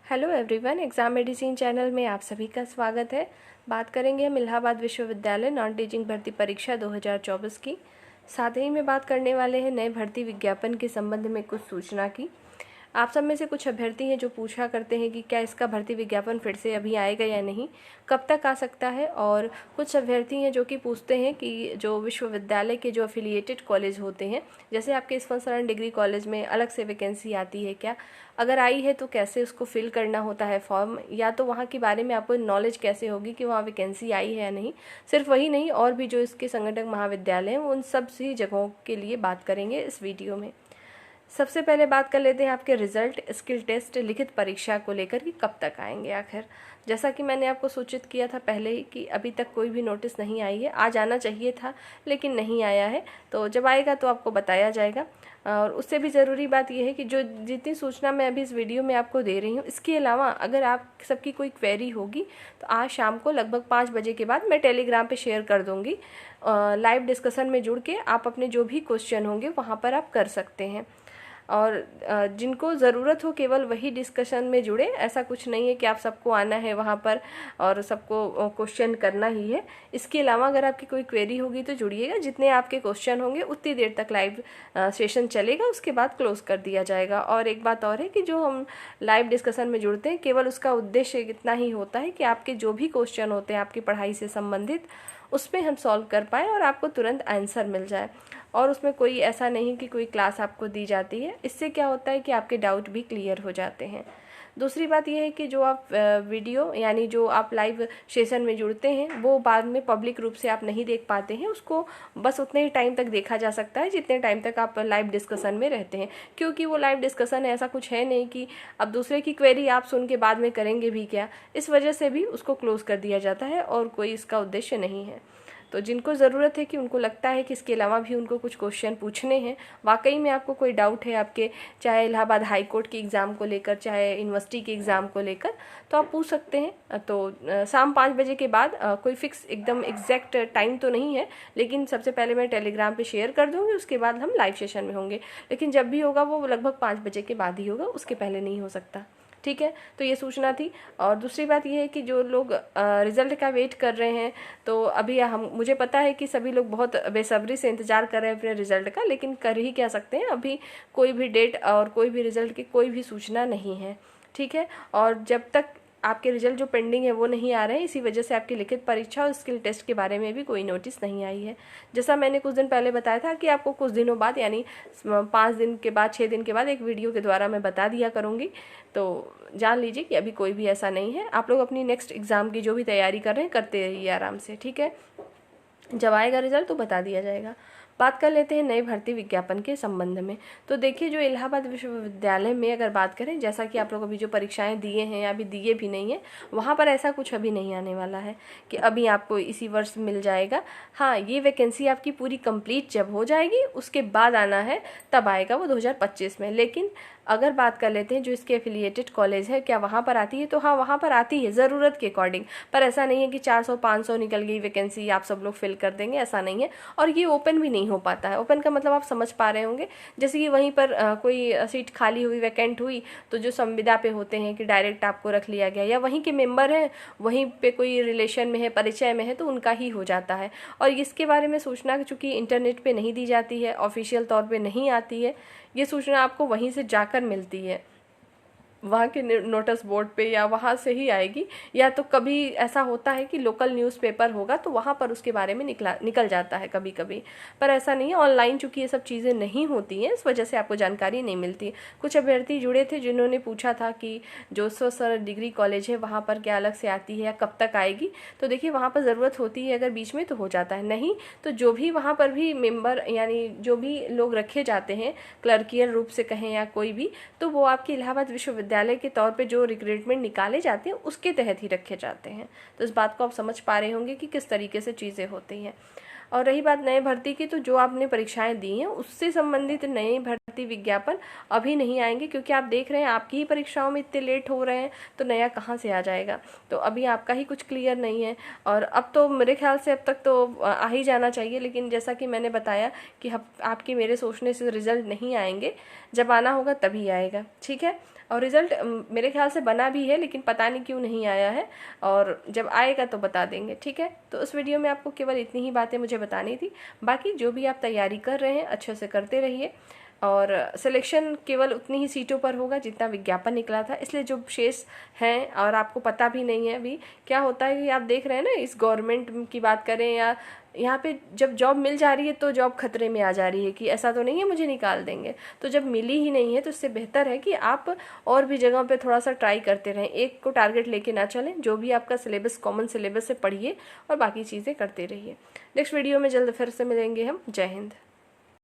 Hello everyone, exam medicine channel में आप सभी का स्वागत है। बात करेंगे हम इलाहाबाद विश्वविद्यालय नॉन टीचिंग भर्ती परीक्षा 2024 की। साथ ही में बात करने वाले हैं नए भर्ती विज्ञापन के संबंध में कुछ सूचना की। आप सब में से कुछ अभ्यर्थी हैं जो पूछा करते हैं कि क्या इसका भर्ती विज्ञापन फिर से अभी आएगा या नहीं, कब तक आ सकता है। और कुछ अभ्यर्थी हैं जो कि पूछते हैं कि जो विश्वविद्यालय के जो अफिलिएटेड कॉलेज होते हैं, जैसे आपके स्पॉन्सर्ड डिग्री कॉलेज में अलग से वैकेंसी आती है क्या, अगर आई है तो कैसे उसको फिल करना होता है फॉर्म, या तो वहाँ के बारे में आपको नॉलेज कैसे होगी कि वहाँ वैकेंसी आई है या नहीं। सिर्फ वही नहीं, और भी जो इसके संगठक महाविद्यालय हैं उन सब सी जगहों के लिए बात करेंगे इस वीडियो में। सबसे पहले बात कर लेते हैं आपके रिजल्ट, स्किल टेस्ट, लिखित परीक्षा को लेकर कि कब तक आएंगे आखिर। जैसा कि मैंने आपको सूचित किया था पहले ही कि अभी तक कोई भी नोटिस नहीं आई है। आ जाना चाहिए था लेकिन नहीं आया है, तो जब आएगा तो आपको बताया जाएगा। और उससे भी ज़रूरी बात यह है कि जो जितनी सूचना मैं अभी इस वीडियो में आपको दे रही हूँ, इसके अलावा अगर आप सबकी कोई क्वेरी होगी तो आज शाम को लगभग 5 बजे के बाद मैं टेलीग्राम पे शेयर कर दूँगी। लाइव डिस्कशन में जुड़ के आप अपने जो भी क्वेश्चन होंगे वहाँ पर आप कर सकते हैं। और जिनको ज़रूरत हो केवल वही डिस्कशन में जुड़े, ऐसा कुछ नहीं है कि आप सबको आना है वहाँ पर और सबको क्वेश्चन करना ही है। इसके अलावा अगर आपकी कोई क्वेरी होगी तो जुड़िएगा, जितने आपके क्वेश्चन होंगे उतनी देर तक लाइव सेशन चलेगा, उसके बाद क्लोज कर दिया जाएगा। और एक बात और है कि जो हम लाइव डिस्कशन में जुड़ते हैं, केवल उसका उद्देश्य इतना ही होता है कि आपके जो भी क्वेश्चन होते हैं आपकी पढ़ाई से संबंधित, उसमें हम सॉल्व कर पाएँ और आपको तुरंत आंसर मिल जाए। और उसमें कोई ऐसा नहीं कि कोई क्लास आपको दी जाती है। इससे क्या होता है कि आपके डाउट भी क्लियर हो जाते हैं। दूसरी बात यह है कि जो आप वीडियो यानी जो आप लाइव सेशन में जुड़ते हैं वो बाद में पब्लिक रूप से आप नहीं देख पाते हैं। उसको बस उतने ही टाइम तक देखा जा सकता है जितने टाइम तक आप लाइव डिस्कशन में रहते हैं, क्योंकि वो लाइव डिस्कशन ऐसा कुछ है नहीं कि अब दूसरे की क्वेरी आप सुन के बाद में करेंगे भी क्या। इस वजह से भी उसको क्लोज कर दिया जाता है और कोई इसका उद्देश्य नहीं है। तो जिनको ज़रूरत है कि उनको लगता है कि इसके अलावा भी उनको कुछ क्वेश्चन पूछने हैं, वाकई में आपको कोई डाउट है आपके, चाहे इलाहाबाद हाई कोर्ट के एग्ज़ाम को लेकर, चाहे यूनिवर्सिटी के एग्ज़ाम को लेकर, तो आप पूछ सकते हैं। तो शाम 5 बजे के बाद कोई फिक्स एकदम एग्जैक्ट टाइम तो नहीं है, लेकिन सबसे पहले मैं टेलीग्राम पे शेयर कर दूँगी, उसके बाद हम लाइव सेशन में होंगे। लेकिन जब भी होगा वो लगभग 5 बजे के बाद ही होगा, उसके पहले नहीं हो सकता। ठीक है, तो ये सूचना थी। और दूसरी बात ये है कि जो लोग रिज़ल्ट का वेट कर रहे हैं, तो अभी मुझे पता है कि सभी लोग बहुत बेसब्री से इंतज़ार कर रहे हैं अपने रिज़ल्ट का, लेकिन कर ही क्या सकते हैं, अभी कोई भी डेट और कोई भी रिज़ल्ट की कोई भी सूचना नहीं है। ठीक है, और जब तक आपके रिजल्ट जो पेंडिंग है वो नहीं आ रहे हैं, इसी वजह से आपकी लिखित परीक्षा और स्किल टेस्ट के बारे में भी कोई नोटिस नहीं आई है। जैसा मैंने कुछ दिन पहले बताया था कि आपको कुछ दिनों बाद यानी 5 दिन के बाद, 6 दिन के बाद एक वीडियो के द्वारा मैं बता दिया करूँगी। तो जान लीजिए कि अभी कोई भी ऐसा नहीं है। आप लोग अपनी नेक्स्ट एग्ज़ाम की जो भी तैयारी कर रहे हैं करते रहिए आराम से। ठीक है, जब आएगा रिजल्ट तो बता दिया जाएगा। बात कर लेते हैं नए भर्ती विज्ञापन के संबंध में। तो देखिए, जो इलाहाबाद विश्वविद्यालय में अगर बात करें, जैसा कि आप लोग अभी जो परीक्षाएं दिए हैं या अभी दिए भी नहीं हैं, वहाँ पर ऐसा कुछ अभी नहीं आने वाला है कि अभी आपको इसी वर्ष मिल जाएगा। हाँ, ये वैकेंसी आपकी पूरी कंप्लीट जब हो जाएगी उसके बाद आना है, तब आएगा वो 2025 में। लेकिन अगर बात कर लेते हैं जो इसके एफिलिएटेड कॉलेज है, क्या वहाँ पर आती है, तो हाँ वहाँ पर आती है ज़रूरत के अकॉर्डिंग। पर ऐसा नहीं है कि 400-500 निकल गई वैकेंसी आप सब लोग फिल कर देंगे, ऐसा नहीं है। और ये ओपन भी नहीं हो पाता है। ओपन का मतलब आप समझ पा रहे होंगे, जैसे कि वहीं पर कोई सीट खाली हुई, वैकेंट हुई, तो जो संविदा पे होते हैं कि डायरेक्ट आपको रख लिया गया, या वहीं के मेंबर हैं, वहीं पे कोई रिलेशन में है, परिचय में है, तो उनका ही हो जाता है। और इसके बारे में सूचना चूँकि इंटरनेट पे नहीं दी जाती है, ऑफिशियल तौर पे नहीं आती है, ये सूचना आपको वहीं से जाकर मिलती है, वहाँ के नोटिस बोर्ड पे, या वहाँ से ही आएगी। या तो कभी ऐसा होता है कि लोकल न्यूज़पेपर होगा तो वहाँ पर उसके बारे में निकल जाता है कभी कभी, पर ऐसा नहीं है। ऑनलाइन चूँकि ये सब चीज़ें नहीं होती हैं, इस वजह से आपको जानकारी नहीं मिलती। कुछ अभ्यर्थी जुड़े थे जिन्होंने पूछा था कि जो स्व डिग्री कॉलेज है वहाँ पर क्या अलग से आती है या कब तक आएगी। तो देखिए, वहाँ पर ज़रूरत होती है अगर बीच में तो हो जाता है, नहीं तो जो भी वहाँ पर भी मेंबर यानी जो भी लोग रखे जाते हैं क्लर्कियल रूप से कहें या कोई भी, तो वो आपके इलाहाबाद विश्वविद्यालय के तौर पे जो रिक्रूटमेंट निकाले जाते हैं उसके तहत ही रखे जाते हैं। तो इस बात को आप समझ पा रहे होंगे कि किस तरीके से चीज़ें होती हैं। और रही बात नए भर्ती की, तो जो आपने परीक्षाएं दी हैं उससे संबंधित नए भर्ती विज्ञापन अभी नहीं आएंगे, क्योंकि आप देख रहे हैं आपकी ही परीक्षाओं में इतने लेट हो रहे हैं, तो नया कहाँ से आ जाएगा। तो अभी आपका ही कुछ क्लियर नहीं है, और अब तो मेरे ख्याल से अब तक तो आ ही जाना चाहिए। लेकिन जैसा कि मैंने बताया कि आपके मेरे सोचने से रिजल्ट नहीं आएंगे, जब आना होगा तभी आएगा। ठीक है, और रिज़ल्ट मेरे ख्याल से बना भी है, लेकिन पता नहीं क्यों नहीं आया है, और जब आएगा तो बता देंगे, ठीक है। तो उस वीडियो में आपको केवल इतनी ही बातें मुझे बतानी थी। बाकी जो भी आप तैयारी कर रहे हैं अच्छे से करते रहिए, और सिलेक्शन केवल उतनी ही सीटों पर होगा जितना विज्ञापन निकला था, इसलिए जो शेष हैं और आपको पता भी नहीं है अभी क्या होता है कि आप देख रहे हैं ना, इस गवर्नमेंट की बात करें या यहाँ पे जब जॉब मिल जा रही है तो जॉब खतरे में आ जा रही है कि ऐसा तो नहीं है मुझे निकाल देंगे। तो जब मिली ही नहीं है तो इससे बेहतर है कि आप और भी जगहों पे थोड़ा सा ट्राई करते रहें, एक को टारगेट लेके ना चलें। जो भी आपका सिलेबस कॉमन सिलेबस से पढ़िए और बाकी चीज़ें करते रहिए। नेक्स्ट वीडियो में जल्द फिर से मिलेंगे हम। जय हिंद।